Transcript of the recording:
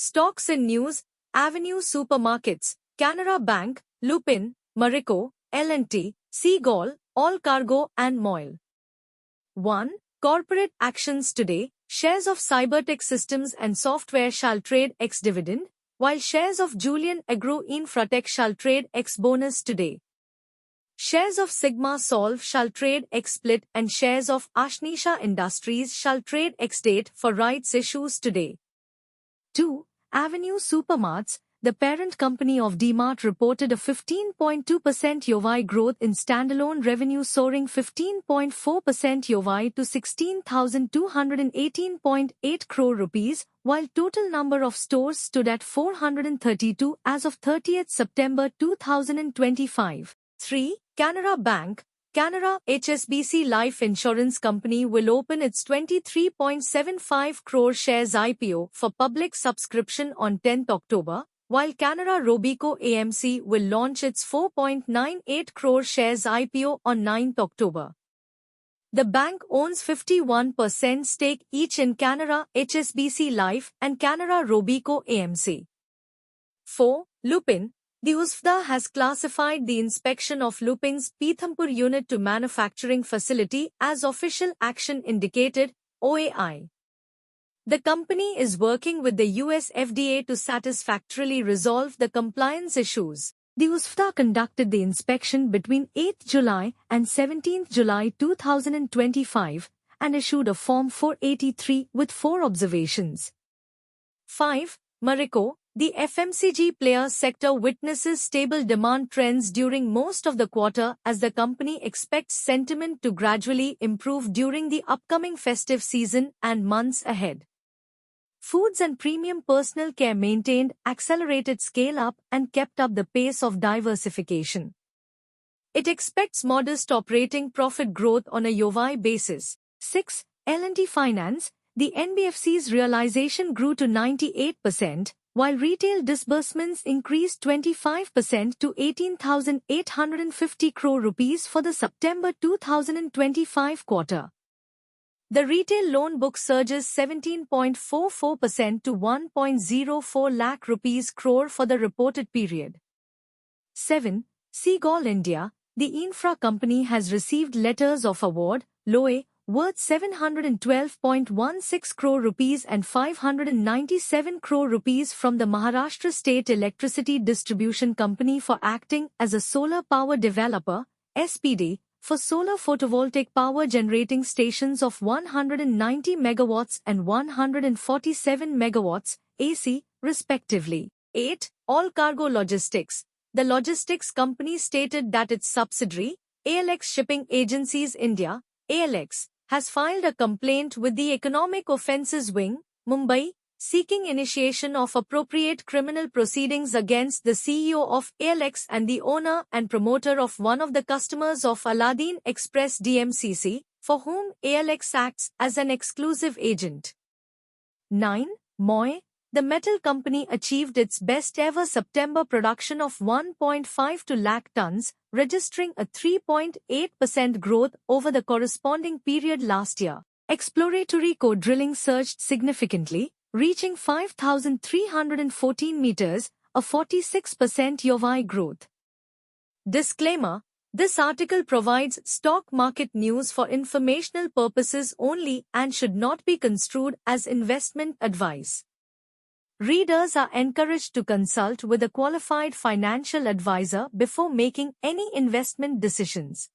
Stocks in news: Avenue Supermarkets, Canara Bank, Lupin, Marico, L&T, Seagull, All Cargo and Moil. 1. Corporate actions today. Shares of Cybertech Systems and Software shall trade ex-dividend, while shares of Julian Agro Infratech shall trade ex-bonus today. Shares of Sigma Solve shall trade ex-split and shares of Ashnisha Industries shall trade ex-date for rights issues today. 2. Avenue Supermarts, the parent company of DMart, reported a 15.2% YoY growth in standalone revenue, soaring 15.4% YoY to 16,218.8 crore rupees, while total number of stores stood at 432 as of 30th September 2025. 3. Canara Bank. Canara HSBC Life Insurance Company will open its 23.75 crore shares IPO for public subscription on 10th October, while Canara Robeco AMC will launch its 4.98 crore shares IPO on 9th October. The bank owns 51% stake each in Canara HSBC Life and Canara Robeco AMC. 4. Lupin. The USFDA has classified the inspection of Lupin's Pithampur unit to manufacturing facility as official action indicated, OAI. The company is working with the US FDA to satisfactorily resolve the compliance issues. The USFDA conducted the inspection between 8th July and 17th July 2025 and issued a Form 483 with 4 observations. 5. Marico. The FMCG player sector witnesses stable demand trends during most of the quarter as the company expects sentiment to gradually improve during the upcoming festive season and months ahead. Foods and premium personal care maintained accelerated scale-up and kept up the pace of diversification. It expects modest operating profit growth on a YoY basis. 6. L&T Finance. The NBFC's realization grew to 98%, while retail disbursements increased 25% to 18,850 crore rupees for the September 2025 quarter. The retail loan book surges 17.44% to 1.04 lakh rupees crore for the reported period. 7. Seagull India. The infra company has received letters of award, LOA, worth 712.16 crore rupees and 597 crore rupees from the Maharashtra State Electricity Distribution Company for acting as a solar power developer, SPD, for solar photovoltaic power generating stations of 190 megawatts and 147 megawatts, AC, respectively. 8. All Cargo Logistics. The logistics company stated that its subsidiary, ALX Shipping Agencies India, ALX, has filed a complaint with the Economic Offences Wing, Mumbai, seeking initiation of appropriate criminal proceedings against the CEO of ALX and the owner and promoter of one of the customers of Aladdin Express DMCC, for whom ALX acts as an exclusive agent. 9. MOI. The metal company achieved its best-ever September production of 1.52 lakh tons, registering a 3.8% growth over the corresponding period last year. Exploratory core drilling surged significantly, reaching 5,314 meters, a 46% YoY growth. Disclaimer: this article provides stock market news for informational purposes only and should not be construed as investment advice. Readers are encouraged to consult with a qualified financial advisor before making any investment decisions.